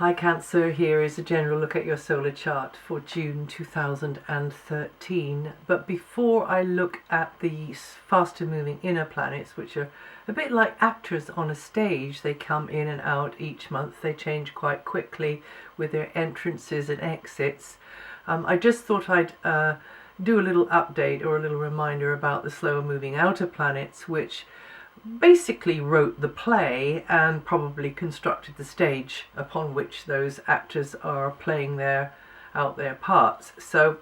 Hi Cancer, here is a general look at your solar chart for June 2013. But before I look at the faster moving inner planets, which are a bit like actors on a stage, they come in and out each month, they change quite quickly with their entrances and exits. I just thought I'd do a little update or a little reminder about the slower moving outer planets, which basically wrote the play and probably constructed the stage upon which those actors are playing out their parts. So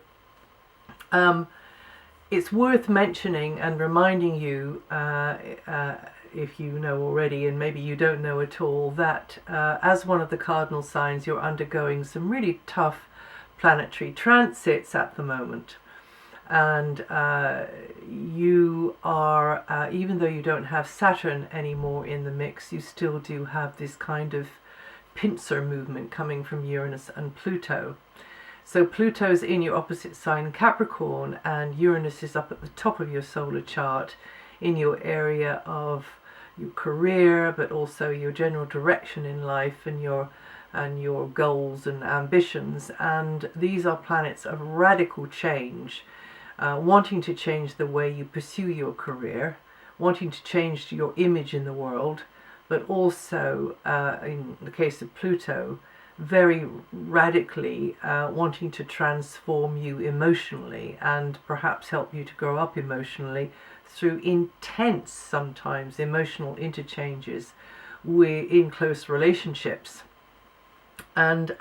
it's worth mentioning and reminding you, if you know already and maybe you don't know at all, that as one of the cardinal signs, you're undergoing some really tough planetary transits at the moment. And you are, even though you don't have Saturn anymore in the mix, you still do have this kind of pincer movement coming from Uranus and Pluto. So Pluto's in your opposite sign Capricorn, and Uranus is up at the top of your solar chart in your area of your career, but also your general direction in life and your goals and ambitions. And these are planets of radical change. Wanting to change the way you pursue your career, wanting to change your image in the world, but also, in the case of Pluto, very radically wanting to transform you emotionally and perhaps help you to grow up emotionally through intense, sometimes emotional interchanges in close relationships. And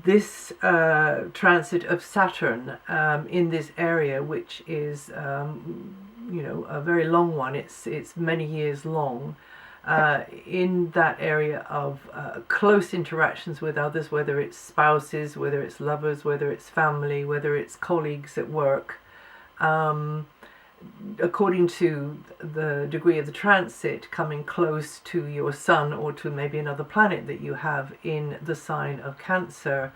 this transit of Saturn in this area, which is a very long one, it's many years long, in that area of close interactions with others, whether it's spouses, whether it's lovers, whether it's family, whether it's colleagues at work, according to the degree of the transit, coming close to your sun or to maybe another planet that you have in the sign of Cancer,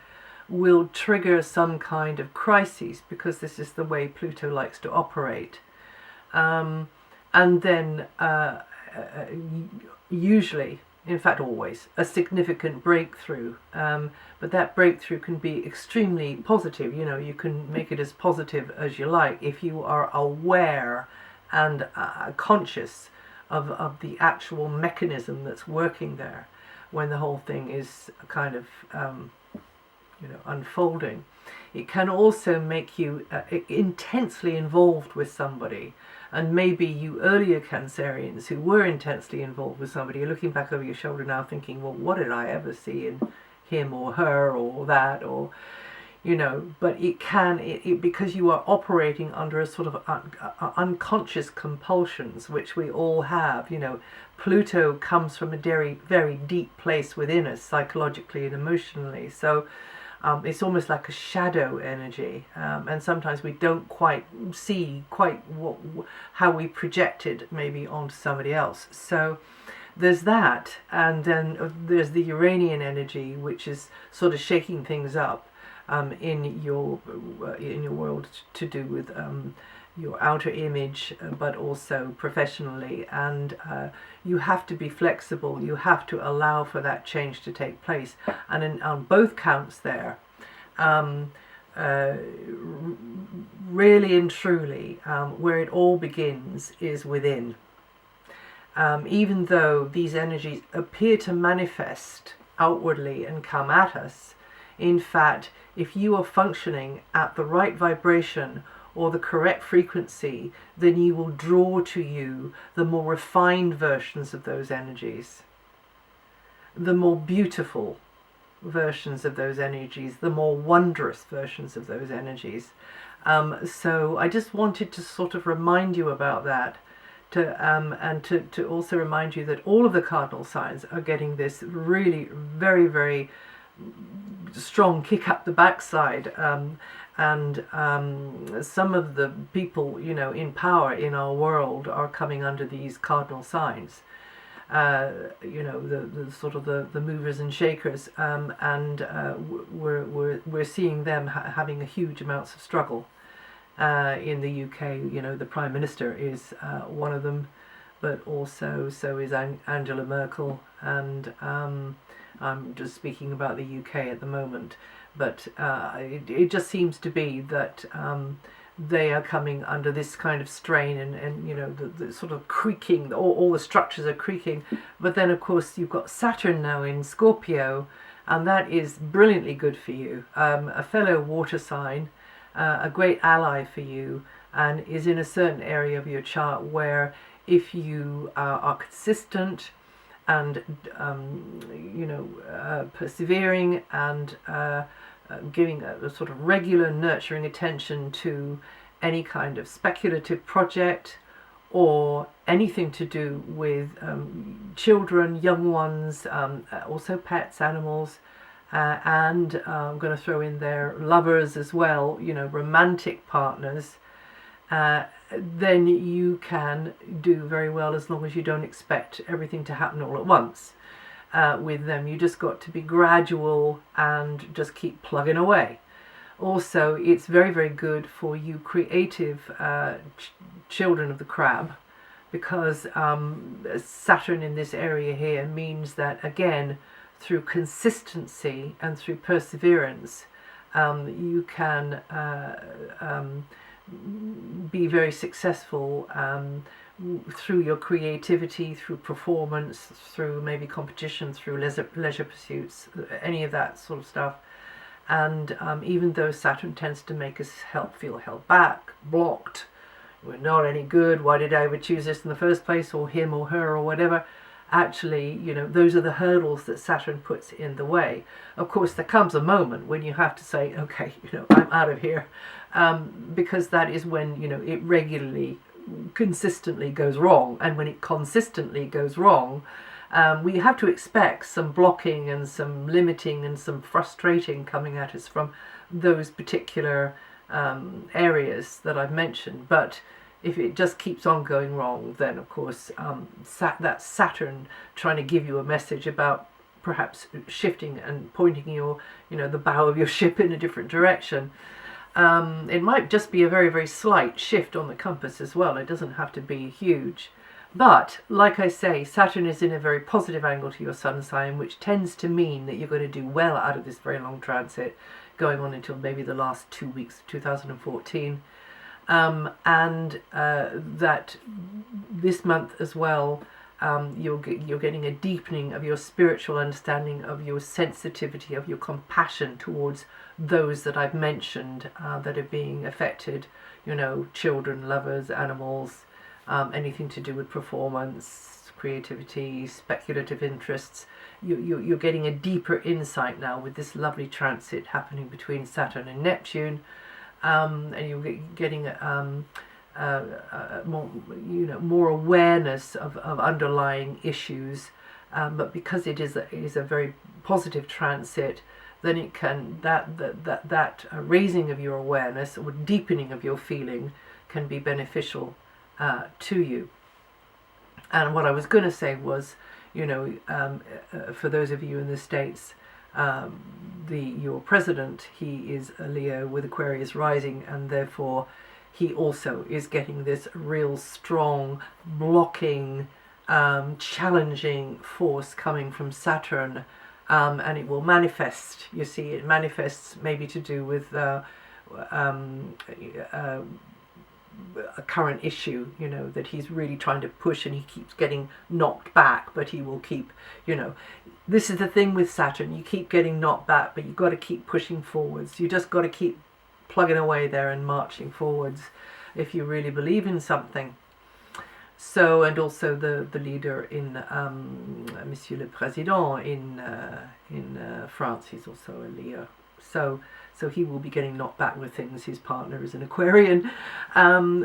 will trigger some kind of crises, because this is the way Pluto likes to operate. And then usually, in fact always, a significant breakthrough. But that breakthrough can be extremely positive. You can make it as positive as you like if you are aware and conscious of the actual mechanism that's working there when the whole thing is kind of unfolding. It can also make you intensely involved with somebody. And maybe you earlier Cancerians who were intensely involved with somebody are looking back over your shoulder now thinking, well, what did I ever see in him or her or that, or but it can, because you are operating under a sort of unconscious compulsions, which we all have. Pluto comes from a very, very deep place within us, psychologically and emotionally. So it's almost like a shadow energy, and sometimes we don't quite see how we project it maybe onto somebody else. So there's that, and then there's the Uranian energy, which is sort of shaking things up in your world, to do with your outer image, but also professionally. And you have to be flexible. You have to allow for that change to take place. And on both counts there, really and truly, where it all begins is within. Even though these energies appear to manifest outwardly and come at us, in fact, if you are functioning at the right vibration or the correct frequency, then you will draw to you the more refined versions of those energies, the more beautiful versions of those energies, the more wondrous versions of those energies. So I just wanted to sort of remind you about that, and to also remind you that all of the cardinal signs are getting this really very, very strong kick up the backside, and some of the people in power in our world are coming under these cardinal signs. The sort of the movers and shakers, and we're seeing them having a huge amounts of struggle. In the UK, the Prime Minister is one of them, but also so is Angela Merkel, and I'm just speaking about the UK at the moment, but it just seems to be that they are coming under this kind of strain, and you know, the sort of creaking, all the structures are creaking. But then of course you've got Saturn now in Scorpio, and that is brilliantly good for you. A fellow water sign, a great ally for you, and is in a certain area of your chart where if you are consistent and you know, persevering and giving a sort of regular nurturing attention to any kind of speculative project or anything to do with children, young ones, also pets, animals, and I'm going to throw in there lovers as well, you know, romantic partners, then you can do very well, as long as you don't expect everything to happen all at once. With them, you just got to be gradual and just keep plugging away. Also, it's very, very good for you creative children of the crab, because Saturn in this area here means that, again, through consistency and through perseverance, you can be very successful through your creativity, through performance, through maybe competition, through leisure pursuits, any of that sort of stuff. And even though Saturn tends to make us feel held back, blocked, we're not any good, why did I ever choose this in the first place, or him or her or whatever, actually, you know, those are the hurdles that Saturn puts in the way. Of course, there comes a moment when you have to say, okay, you know, I'm out of here, because that is when, you know, it regularly, consistently goes wrong. And when it consistently goes wrong, we have to expect some blocking and some limiting and some frustrating coming at us from those particular areas that I've mentioned. But if it just keeps on going wrong, then of course that's Saturn trying to give you a message about perhaps shifting and pointing your, you know, the bow of your ship in a different direction. It might just be a very, very slight shift on the compass as well. It doesn't have to be huge. But, like I say, Saturn is in a very positive angle to your sun sign, which tends to mean that you're going to do well out of this very long transit, going on until maybe the last 2 weeks of 2014. And that this month as well, you're getting a deepening of your spiritual understanding, of your sensitivity, of your compassion towards those that I've mentioned that are being affected, you know, children, lovers, animals, anything to do with performance, creativity, speculative interests. You're getting a deeper insight now with this lovely transit happening between Saturn and Neptune, and you're getting more, you know, more awareness of underlying issues. But because it is a very positive transit, then it can that raising of your awareness or deepening of your feeling can be beneficial to you. And what I was going to say was, you know, for those of you in the States, your president, he is a Leo with Aquarius rising, and therefore he also is getting this real strong, blocking, challenging force coming from Saturn, and it will manifest. You see, it manifests maybe to do with a current issue, you know, that he's really trying to push, and he keeps getting knocked back, but he will keep, you know, this is the thing with Saturn, you keep getting knocked back, but you've got to keep pushing forwards. You just got to keep plugging away there and marching forwards if you really believe in something. So, and also the leader in Monsieur le Président in France, he's also a Leo. So he will be getting knocked back with things. His partner is an Aquarian.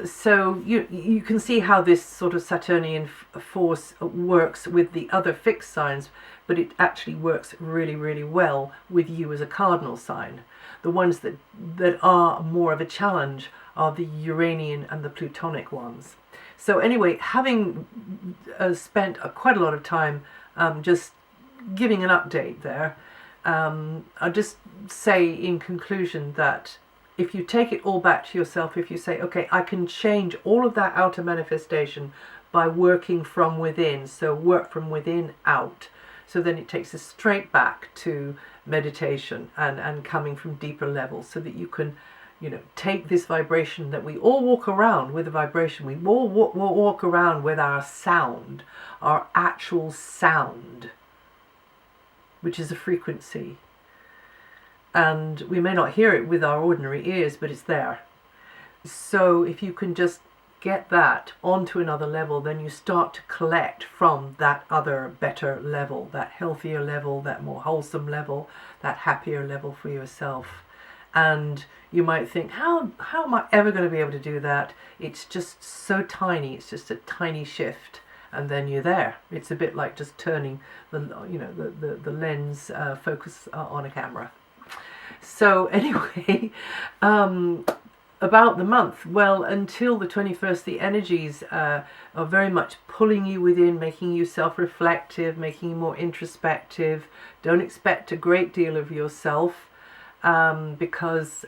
So you can see how this sort of Saturnian force works with the other fixed signs, but it actually works really, really well with you as a cardinal sign. The ones that are more of a challenge are the Uranian and the Plutonic ones. So anyway, having spent quite a lot of time just giving an update there, I'll just say in conclusion that if you take it all back to yourself, if you say, okay, I can change all of that outer manifestation by working from within, so work from within out. So then it takes us straight back to meditation and coming from deeper levels, so that you can, take this vibration that we all walk around with. A vibration, we all walk around with our sound, our actual sound, which is a frequency. And we may not hear it with our ordinary ears, but it's there. So if you can just get that onto another level, then you start to collect from that other better level, that healthier level, that more wholesome level, that happier level for yourself. And you might think, how am I ever going to be able to do that? It's just so tiny. It's just a tiny shift, and then you're there. It's a bit like just turning the lens focus on a camera. So anyway, about the month, well, until the 21st, the energies are very much pulling you within, making you self-reflective, making you more introspective. Don't expect a great deal of yourself, because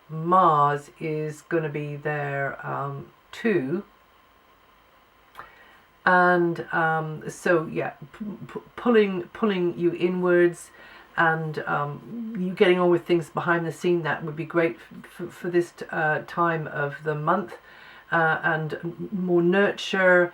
Mars is going to be there too. And so yeah, pulling you inwards, and you getting on with things behind the scene. That would be great for this time of the month, and more nurturing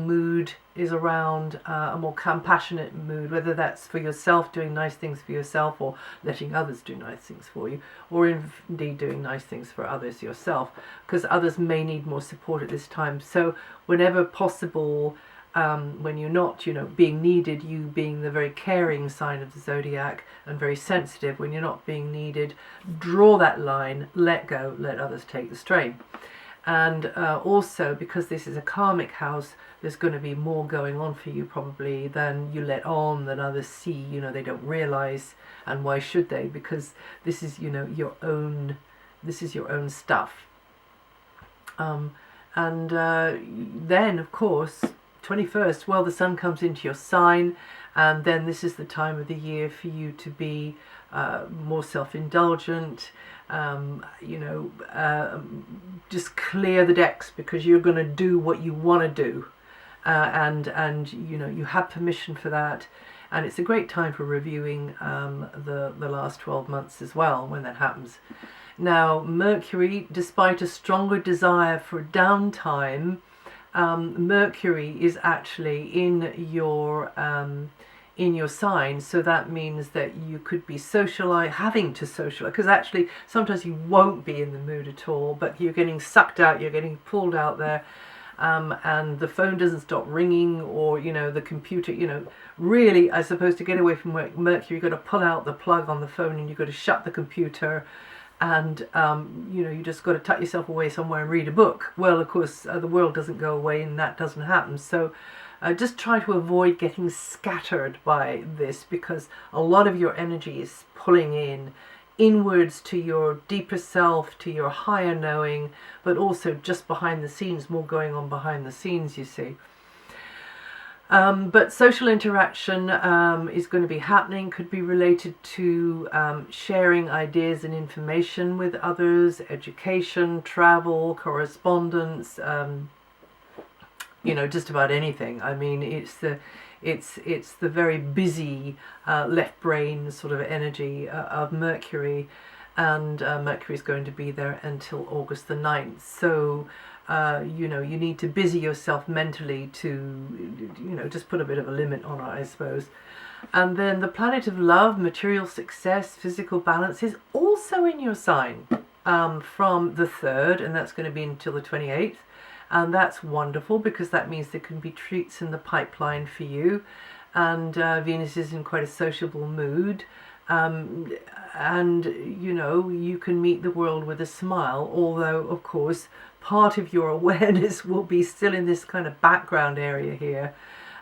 mood is around, a more compassionate mood, whether that's for yourself, doing nice things for yourself, or letting others do nice things for you, or indeed doing nice things for others yourself, because others may need more support at this time. So whenever possible, when you're not, being needed, you being the very caring sign of the zodiac and very sensitive, when you're not being needed, draw that line, let go, let others take the strain. And also, because this is a karmic house, there's going to be more going on for you probably than you let on, than others see. They don't realize, and why should they? Because this is, your own stuff. And then, of course, 21st, well, the sun comes into your sign, and then this is the time of the year for you to be more self-indulgent, just clear the decks, because you're going to do what you want to do, and you have permission for that. And it's a great time for reviewing the last 12 months as well when that happens. Now, Mercury, despite a stronger desire for downtime, Mercury is actually in your sign, so that means that you could be having to socialize, because actually sometimes you won't be in the mood at all, but you're getting sucked out, you're getting pulled out there, and the phone doesn't stop ringing, or the computer, really, I suppose, to get away from Mercury, you've got to pull out the plug on the phone, and you've got to shut the computer, and you just got to tuck yourself away somewhere and read a book. Well, of course, the world doesn't go away, and that doesn't happen. So just try to avoid getting scattered by this, because a lot of your energy is pulling inwards to your deeper self, to your higher knowing, but also just behind the scenes, more going on behind the scenes, you see. But social interaction is going to be happening, could be related to sharing ideas and information with others, education, travel, correspondence, just about anything. I mean, it's the very busy left brain sort of energy of Mercury, and Mercury is going to be there until August the 9th. So you need to busy yourself mentally to, just put a bit of a limit on it, I suppose. And then the planet of love, material success, physical balance is also in your sign from the 3rd, and that's going to be until the 28th. And that's wonderful, because that means there can be treats in the pipeline for you. And Venus is in quite a sociable mood. And, you can meet the world with a smile, although, of course, part of your awareness will be still in this kind of background area here.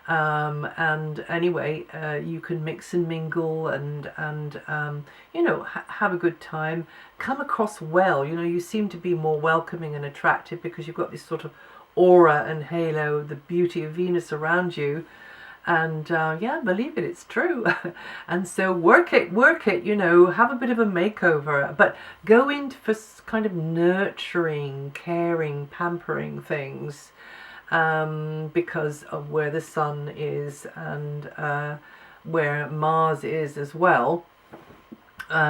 And anyway, you can mix and mingle and have a good time, come across well. You seem to be more welcoming and attractive, because you've got this sort of aura and halo, the beauty of Venus around you. And believe it, it's true. And so work it, have a bit of a makeover, but go in for kind of nurturing, caring, pampering things. because of where the Sun is and where Mars is as well.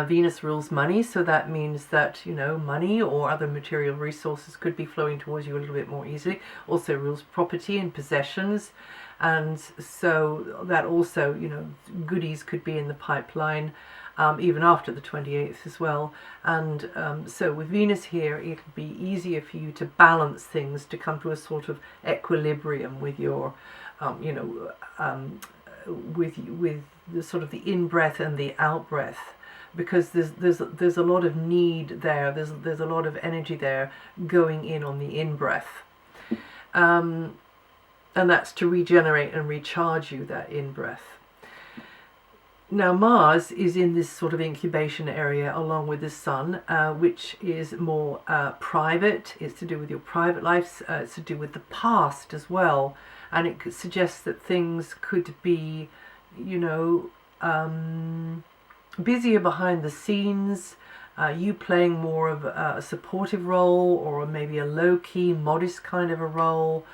Venus rules money, so that means that, you know, money or other material resources could be flowing towards you a little bit more easily. Also rules property and possessions, and so that also, you know, goodies could be in the pipeline even after the 28th as well. And so with Venus here, it'll be easier for you to balance things, to come to a sort of equilibrium with your, with the sort of the in-breath and the out-breath. Because there's a lot of need there. There's a lot of energy there going in on the in-breath, and that's to regenerate and recharge you, that in-breath. Now Mars is in this sort of incubation area along with the Sun, which is more private. It's to do with your private life. It's to do with the past as well, and it suggests that things could be, you know, busier behind the scenes, you playing more of a supportive role, or maybe a low-key, modest kind of a role.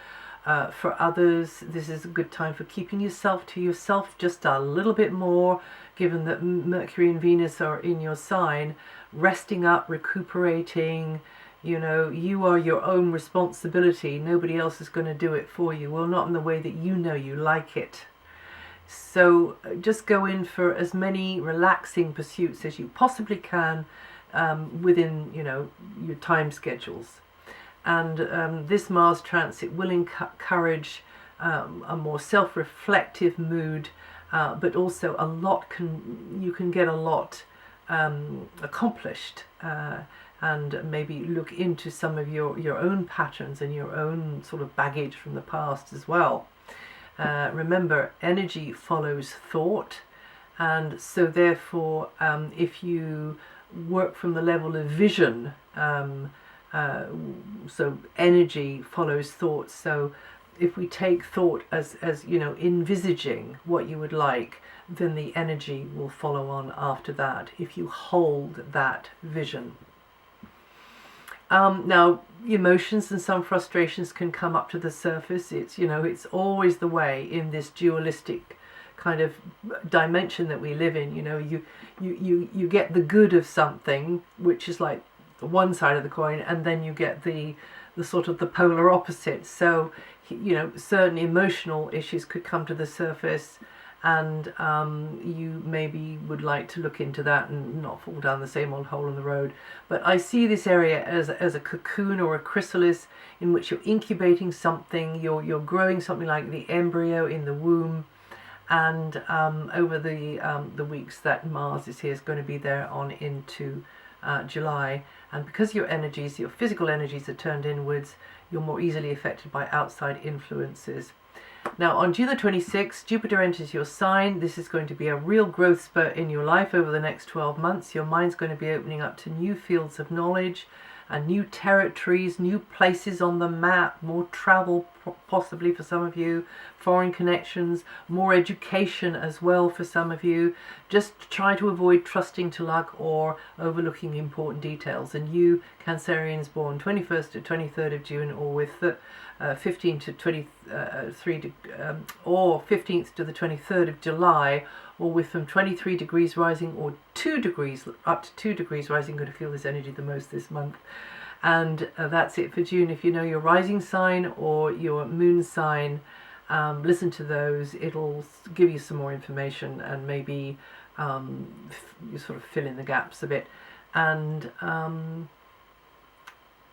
For others, this is a good time for keeping yourself to yourself just a little bit more, given that Mercury and Venus are in your sign, resting up, recuperating. You know, you are your own responsibility. Nobody else is going to do it for you. Well, not in the way that you know you like it. So just go in for as many relaxing pursuits as you possibly can within, you know, your time schedules. And this Mars transit will encourage a more self-reflective mood, but also you can get a lot accomplished, and maybe look into some of your own patterns and your own sort of baggage from the past as well. Remember, energy follows thought, and so therefore if you work from the level of vision, so energy follows thought. So if we take thought as you know, envisaging what you would like, then the energy will follow on after that if you hold that vision. Now, emotions and some frustrations can come up to the surface. It's, you know, it's always the way in this dualistic kind of dimension that we live in. You know, you get the good of something, which is like one side of the coin, and then you get the sort of the polar opposite. So, you know, certain emotional issues could come to the surface, and you maybe would like to look into that and not fall down the same old hole in the road. But I see this area as a cocoon or a chrysalis in which you're incubating something, you're growing something like the embryo in the womb, and over the weeks that Mars is here, is going to be there on into July. And because your energies, your physical energies, are turned inwards, you're more easily affected by outside influences. Now, on June the 26th, Jupiter enters your sign. This is going to be a real growth spurt in your life over the next 12 months. Your mind's going to be opening up to new fields of knowledge and new territories, new places on the map, more travel possibly for some of you, foreign connections, more education as well for some of you. Just try to avoid trusting to luck or overlooking important details. And you, Cancerians born 21st to 23rd of June, or with 15 to 23 or 15th to the 23rd of July, or with from 23 degrees rising or 2 degrees up to 2 degrees rising, going to feel this energy the most this month. And that's it for June. If you know your rising sign or your moon sign, listen to those. It'll give you some more information, and maybe you sort of fill in the gaps a bit. And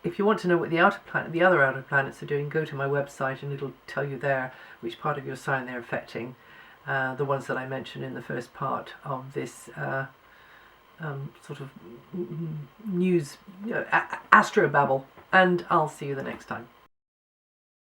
if you want to know what the other outer planets are doing, go to my website and it'll tell you there which part of your sign they're affecting. The ones that I mentioned in the first part of this sort of news, astrobabble. And I'll see you the next time.